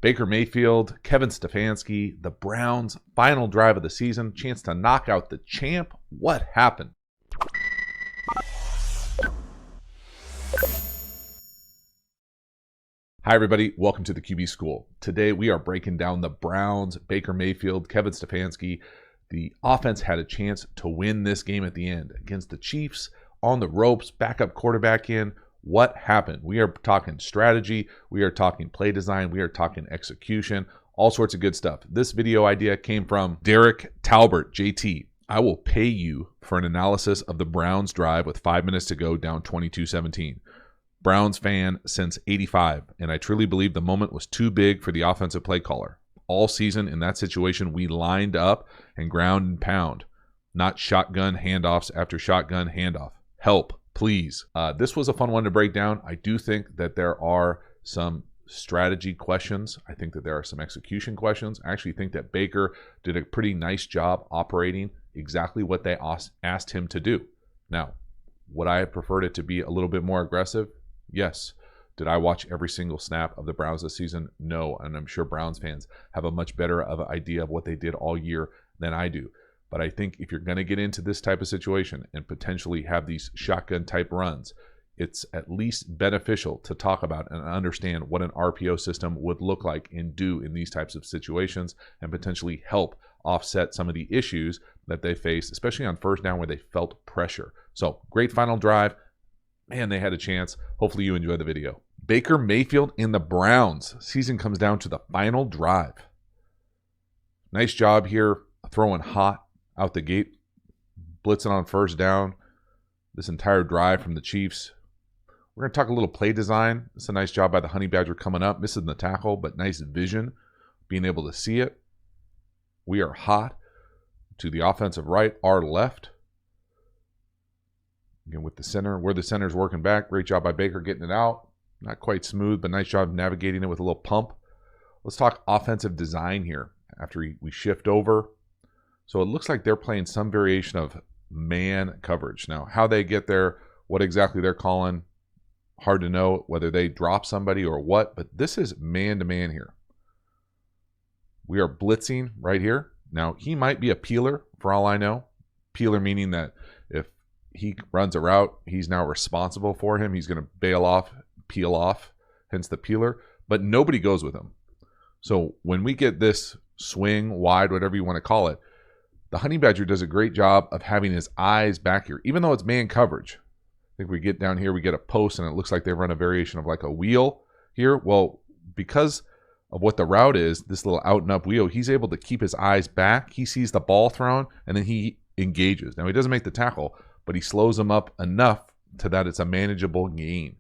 Baker Mayfield, Kevin Stefanski, the Browns' final drive of the season, chance to knock out the champ. What happened? Hi, everybody. Welcome to the QB School. Today, we are breaking down the Browns, Baker Mayfield, Kevin Stefanski. The offense had a chance to win this game at the end against the Chiefs on the ropes, backup quarterback in. What happened? We are talking strategy. We are talking play design. We are talking execution. All sorts of good stuff. This video idea came from Derek Talbert, JT. I will pay you for an analysis of the Browns drive with 5 minutes to go down 22-17. Browns fan since 85, and I truly believe the moment was too big for the offensive play caller. All season in that situation, we lined up and ground and pound, not shotgun handoffs after shotgun handoff. Help, please. This was a fun one to break down. I do think that there are some strategy questions. I think that there are some execution questions. I actually think that Baker did a pretty nice job operating exactly what they asked him to do. Now, would I have preferred it to be a little bit more aggressive? Yes. Did I watch every single snap of the Browns this season? No, and I'm sure Browns fans have a much better of an idea of what they did all year than I do. But I think if you're going to get into this type of situation and potentially have these shotgun type runs, it's at least beneficial to talk about and understand what an RPO system would look like and do in these types of situations and potentially help offset some of the issues that they face, especially on first down where they felt pressure. So great final drive. Man, they had a chance. Hopefully you enjoy the video. Baker Mayfield in the Browns. Season comes down to the final drive. Nice job here, throwing hot out the gate, blitzing on first down. This entire drive from the Chiefs. We're going to talk a little play design. It's a nice job by the Honey Badger coming up, missing the tackle, but nice vision, being able to see it. We are hot to the offensive right, our left. Again, with the center, where the center's working back. Great job by Baker getting it out. Not quite smooth, but nice job navigating it with a little pump. Let's talk offensive design here after we shift over. So it looks like they're playing some variation of man coverage. Now, how they get there, what exactly they're calling, hard to know whether they drop somebody or what, but this is man-to-man here. We are blitzing right here. Now, he might be a peeler for all I know. Peeler meaning that if he runs a route, he's now responsible for him. He's going to bail off, peel off, hence the peeler, but nobody goes with him. So when we get this swing, wide, whatever you want to call it, the Honey Badger does a great job of having his eyes back here, even though it's man coverage. I think we get down here, we get a post, and it looks like they run a variation of like a wheel here. Well, because of what the route is, this little out and up wheel, he's able to keep his eyes back. He sees the ball thrown, and then he engages. Now, he doesn't make the tackle, but he slows him up enough to that it's a manageable gain.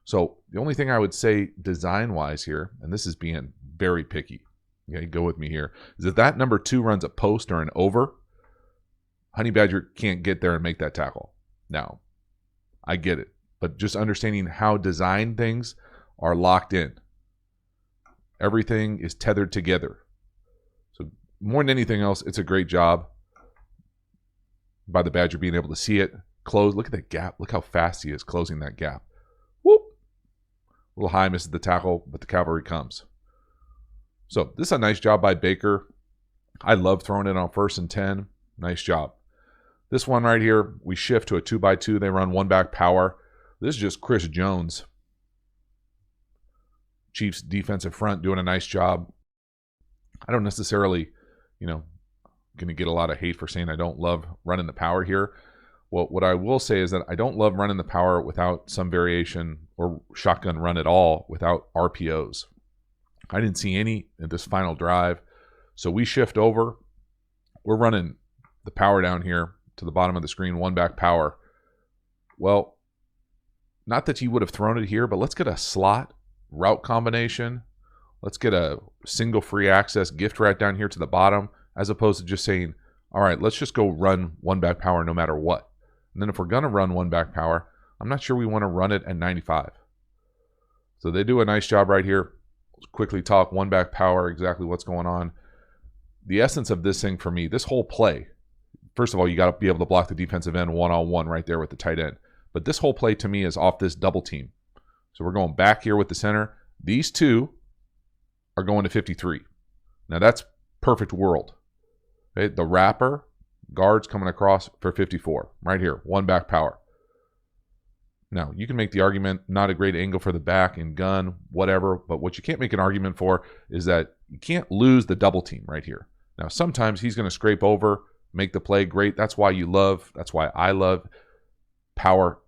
So the only thing I would say design-wise here, and this is being very picky, okay, go with me here, is if that number 2 runs a post or an over, Honey Badger can't get there and make that tackle. Now, I get it, but just understanding how design things are locked in. Everything is tethered together. So more than anything else, it's a great job by the Badger being able to see it, close. Look at that gap. Look how fast he is closing that gap. Whoop. A little high, misses the tackle, but the cavalry comes. So this is a nice job by Baker. I love throwing it on 1st and 10. Nice job. This one right here, we shift to a 2x2. They run one back power. This is just Chris Jones. Chiefs defensive front doing a nice job. I don't necessarily, going to get a lot of hate for saying I don't love running the power here. Well, what I will say is that I don't love running the power without some variation or shotgun run at all without RPOs. I didn't see any in this final drive. So we shift over. We're running the power down here to the bottom of the screen, one back power. Well, not that you would have thrown it here, but let's get a slot route combination. Let's get a single free access gift right down here to the bottom, as opposed to just saying, all right, let's just go run one back power no matter what. And then if we're going to run one back power, I'm not sure we want to run it at 95. So they do a nice job right here. Let's quickly talk one back power, exactly what's going on. The essence of this thing for me, this whole play, first of all, you got to be able to block the defensive end one-on-one right there with the tight end. But this whole play to me is off this double team. So we're going back here with the center. These two are going to 53. Now that's perfect world. Okay? The wrapper, guards coming across for 54. Right here, one back power. Now, you can make the argument, not a great angle for the back and gun, whatever, but what you can't make an argument for is that you can't lose the double team right here. Now, sometimes he's going to scrape over, make the play great. That's why I love power.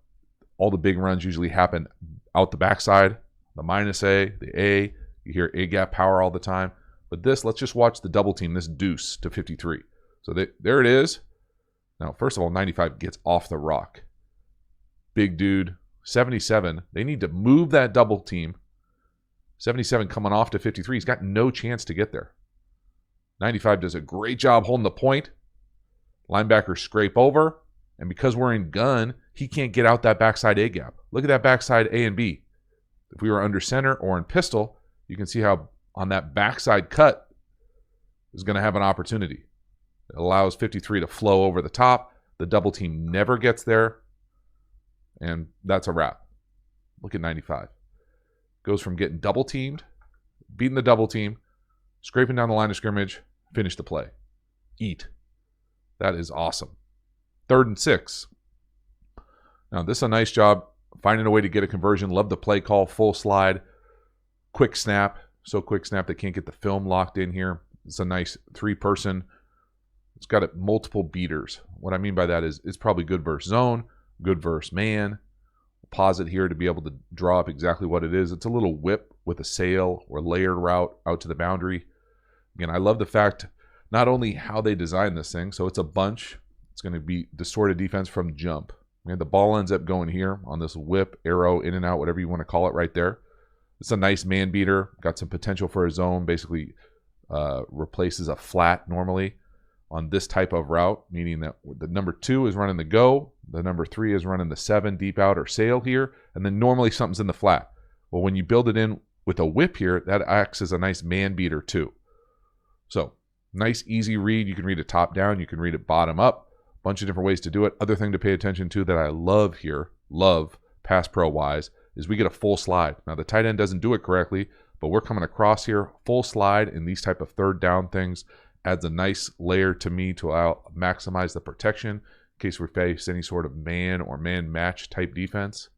All the big runs usually happen out the backside, the minus A, the A. You hear A gap power all the time. But this, let's just watch the double team, this deuce to 53. So there it is. Now, first of all, 95 gets off the rock. Big dude, 77. They need to move that double team. 77 coming off to 53. He's got no chance to get there. 95 does a great job holding the point. Linebackers scrape over. And because we're in gun, he can't get out that backside A gap. Look at that backside A and B. If we were under center or in pistol, you can see how on that backside cut is going to have an opportunity. It allows 53 to flow over the top. The double team never gets there. And that's a wrap. Look at 95. Goes from getting double teamed, beating the double team, scraping down the line of scrimmage, finish the play. Eat. That is awesome. 3rd and 6. Now, this is a nice job finding a way to get a conversion. Love the play call, full slide, quick snap. So quick snap they can't get the film locked in here. It's a nice 3-person. It's got multiple beaters. What I mean by that is it's probably good versus zone, good versus man. Pause it here to be able to draw up exactly what it is. It's a little whip with a sail or layered route out to the boundary. Again, I love the fact not only how they designed this thing, so it's a bunch. It's going to be distorted defense from jump. And the ball ends up going here on this whip, arrow, in and out, whatever you want to call it right there. It's a nice man beater. Got some potential for a zone. Basically replaces a flat normally on this type of route, meaning that the number 2 is running the go. The number 3 is running the 7 deep out or sail here. And then normally something's in the flat. Well, when you build it in with a whip here, that acts as a nice man beater too. So nice, easy read. You can read it top down. You can read it bottom up. Bunch of different ways to do it. Other thing to pay attention to that I love here, pass pro wise, is we get a full slide. Now the tight end doesn't do it correctly, but we're coming across here, full slide in these type of third down things. Adds a nice layer to me to maximize the protection in case we face any sort of man or man match type defense.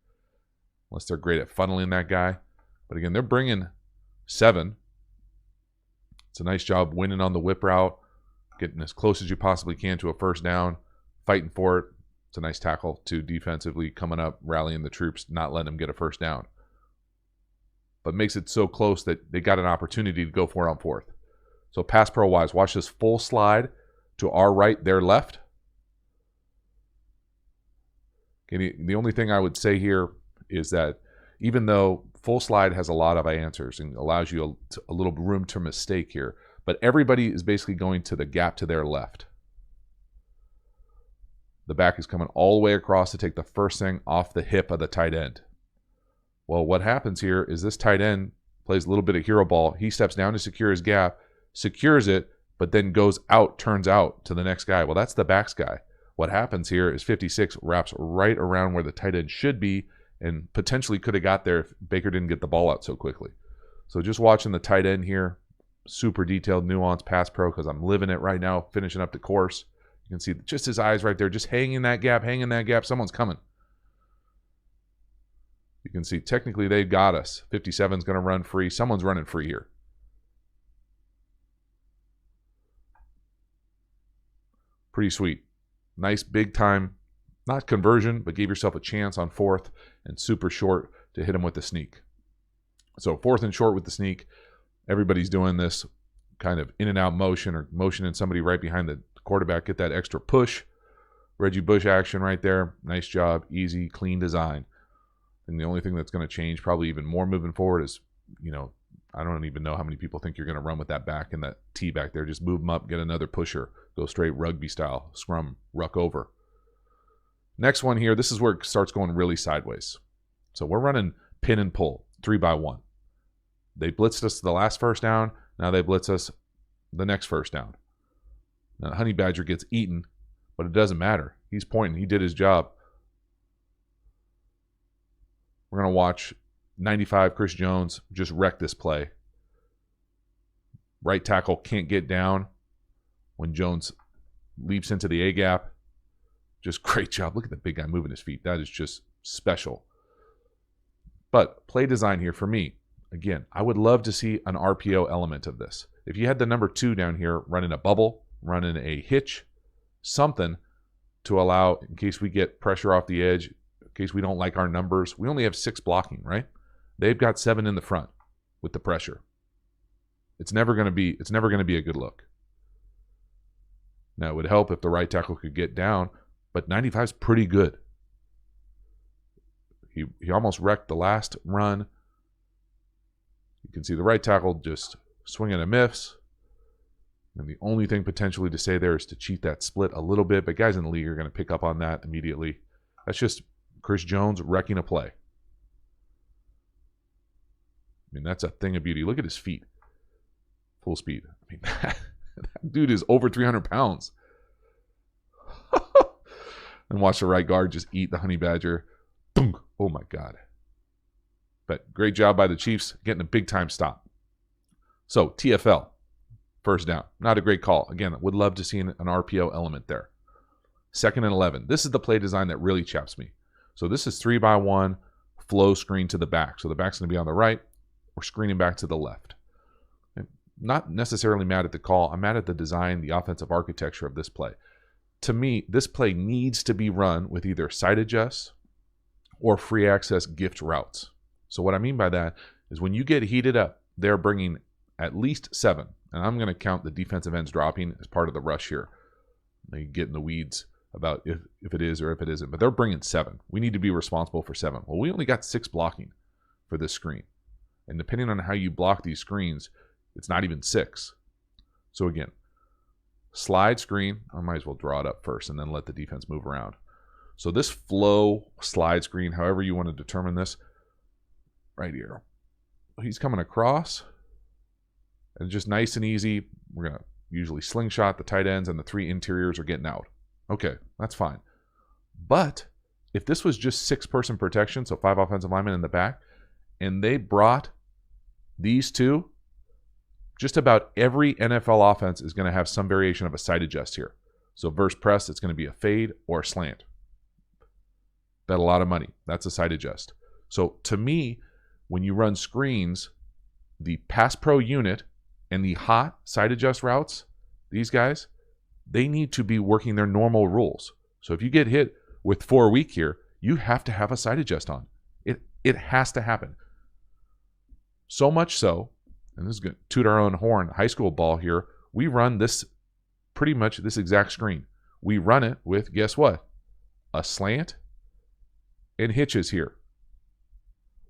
Unless they're great at funneling that guy. But again, they're bringing 7. It's a nice job winning on the whip route, getting as close as you possibly can to a first down, fighting for it. It's a nice tackle to defensively coming up, rallying the troops, not letting them get a first down. But makes it so close that they got an opportunity to go for it on 4th. So pass pro wise, watch this full slide to our right, their left. Okay, the only thing I would say here is that even though full slide has a lot of answers and allows you a little room to mistake here, but everybody is basically going to the gap to their left. The back is coming all the way across to take the first thing off the hip of the tight end. Well, what happens here is this tight end plays a little bit of hero ball. He steps down to secure his gap, secures it, but then goes out, turns out to the next guy. Well, that's the backs guy. What happens here is 56 wraps right around where the tight end should be and potentially could have got there if Baker didn't get the ball out so quickly. So just watching the tight end here, super detailed, nuanced pass pro because I'm living it right now, finishing up the course. You can see just his eyes right there, just hanging that gap, Someone's coming. You can see technically they got us. 57's going to run free. Someone's running free here. Pretty sweet. Nice big time, not conversion, but gave yourself a chance on 4th and super short to hit him with the sneak. So 4th and short with the sneak. Everybody's doing this kind of in and out motion or motioning somebody right behind the quarterback. Get that extra push. Reggie Bush action right there. Nice job. Easy, clean design. And the only thing that's going to change probably even more moving forward is, I don't even know how many people think you're going to run with that back and that T back there. Just move them up, get another pusher. Go straight rugby style. Scrum, ruck over. Next one here, this is where it starts going really sideways. So we're running pin and pull, 3-by-1. They blitzed us the last first down. Now they blitz us the next first down. Now Honey Badger gets eaten, but it doesn't matter. He's pointing. He did his job. We're going to watch 95 Chris Jones just wreck this play. Right tackle can't get down when Jones leaps into the A gap. Just great job. Look at the big guy moving his feet. That is just special. But play design here for me, again, I would love to see an RPO element of this. If you had the number 2 down here running a bubble, running a hitch, something to allow, in case we get pressure off the edge, in case we don't like our numbers. We only have 6 blocking, right? They've got 7 in the front with the pressure. It's never going to be a good look. Now, it would help if the right tackle could get down, but 95 is pretty good. He almost wrecked the last run. You can see the right tackle just swinging and miss. And the only thing potentially to say there is to cheat that split a little bit, but guys in the league are going to pick up on that immediately. That's just Chris Jones wrecking a play. I mean, that's a thing of beauty. Look at his feet. Full speed. I mean, that dude is over 300 pounds. And watch the right guard just eat the honey badger. Boom. Oh, my God. But great job by the Chiefs getting a big-time stop. So, TFL, first down. Not a great call. Again, would love to see an RPO element there. 2nd and 11. This is the play design that really chaps me. So this is 3-by-1 flow screen to the back. So the back's going to be on the right. We're screening back to the left. And not necessarily mad at the call. I'm mad at the design, the offensive architecture of this play. To me, this play needs to be run with either side adjusts or free access gift routes. So what I mean by that is when you get heated up, they're bringing at least 7. And I'm going to count the defensive ends dropping as part of the rush here. They get in the weeds about if it is or if it isn't. But they're bringing 7. We need to be responsible for 7. Well, we only got 6 blocking for this screen. And depending on how you block these screens, it's not even 6. So again, slide screen. I might as well draw it up first and then let the defense move around. So this flow slide screen, however you want to determine this, right here. He's coming across. And just nice and easy. We're going to usually slingshot the tight ends and the 3 interiors are getting out. Okay, that's fine. But if this was just 6-person protection, so 5 offensive linemen in the back, and they brought these 2, just about every NFL offense is going to have some variation of a side adjust here. So versus press, it's going to be a fade or a slant. Bet a lot of money. That's a side adjust. So to me, when you run screens, the pass pro unit and the hot side adjust routes, these guys, they need to be working their normal rules. So if you get hit with 4 weak here, you have to have a side adjust on. It has to happen. So much so, and this is going to toot our own horn, high school ball here, we run this, pretty much this exact screen. We run it with, guess what? A slant and hitches here.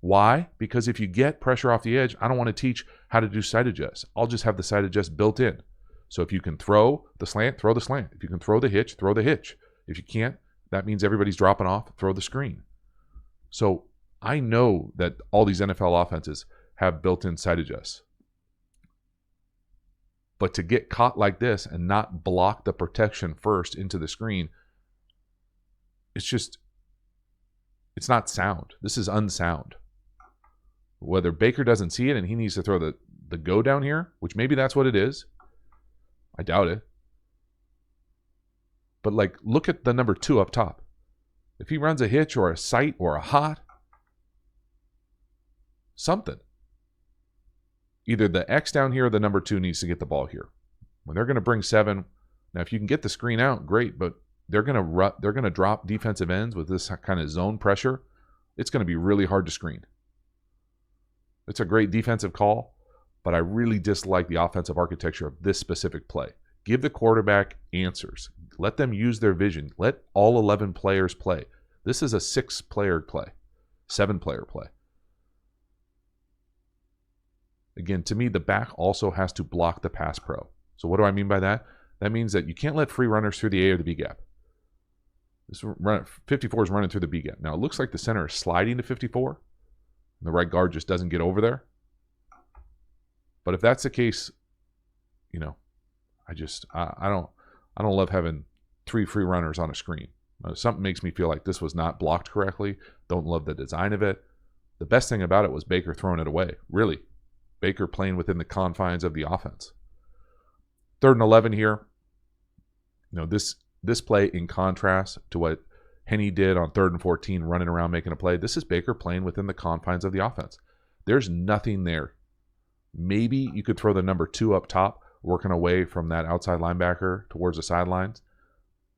Why? Because if you get pressure off the edge, I don't want to teach how to do side adjusts. I'll just have the side adjust built in. So if you can throw the slant, throw the slant. If you can throw the hitch, throw the hitch. If you can't, that means everybody's dropping off, throw the screen. So I know that all these NFL offenses have built-in side adjusts. But to get caught like this and not block the protection first into the screen, it's not sound. This is unsound. Whether Baker doesn't see it and he needs to throw the go down here, which maybe that's what it is. I doubt it. But like, look at the number 2 up top. If he runs a hitch or a sight or a hot, something. Either the X down here or the number 2 needs to get the ball here. When they're going to bring 7, now if you can get the screen out, great, but they're going to drop defensive ends with this kind of zone pressure. It's going to be really hard to screen. It's a great defensive call, but I really dislike the offensive architecture of this specific play. Give the quarterback answers. Let them use their vision. Let all 11 players play. This is a 6-player play, 7-player play. Again, to me, the back also has to block the pass pro. So what do I mean by that? That means that you can't let free runners through the A or the B gap. This 54 is running through the B gap. Now, it looks like the center is sliding to 54. And the right guard just doesn't get over there. But if that's the case, you know, I don't love having 3 free runners on a screen. Something makes me feel like this was not blocked correctly. Don't love the design of it. The best thing about it was Baker throwing it away. Really. Baker playing within the confines of the offense. 3rd and 11 here. This play in contrast to what Henny did on 3rd and 14, running around making a play. This is Baker playing within the confines of the offense. There's nothing there. Maybe you could throw the number 2 up top, working away from that outside linebacker towards the sidelines.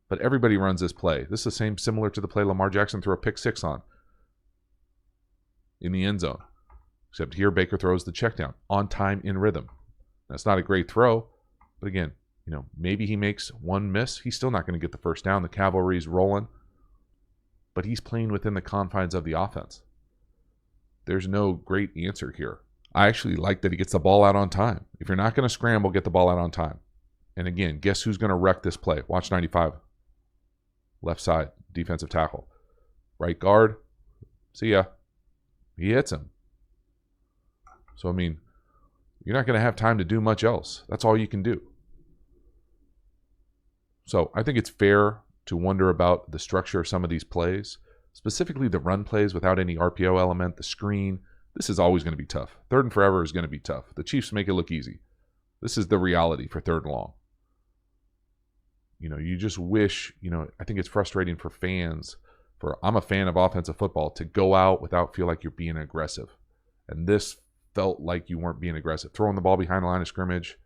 But everybody runs this play. This is similar to the play Lamar Jackson threw a pick 6 on in the end zone. Except here, Baker throws the check down on time in rhythm. That's not a great throw, but again, maybe he makes one miss. He's still not going to get the first down. The cavalry's rolling, but he's playing within the confines of the offense. There's no great answer here. I actually like that he gets the ball out on time. If you're not going to scramble, get the ball out on time. And again, guess who's going to wreck this play? Watch 95. Left side, defensive tackle. Right guard, see ya. He hits him. So, you're not going to have time to do much else. That's all you can do. So, I think it's fair to wonder about the structure of some of these plays, specifically the run plays without any RPO element, the screen. This is always going to be tough. 3rd and forever is going to be tough. The Chiefs make it look easy. This is the reality for 3rd and long. You just wish, I think it's frustrating for fans, I'm a fan of offensive football, to go out without feel like you're being aggressive. And this felt like you weren't being aggressive. Throwing the ball behind the line of scrimmage,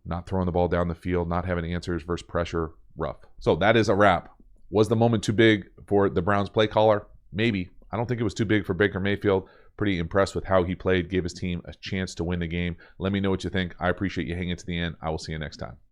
not throwing the ball down the field, not having answers versus pressure, rough. So that is a wrap. Was the moment too big for the Browns play caller? Maybe. I don't think it was too big for Baker Mayfield. Pretty impressed with how he played, gave his team a chance to win the game. Let me know what you think. I appreciate you hanging to the end. I will see you next time.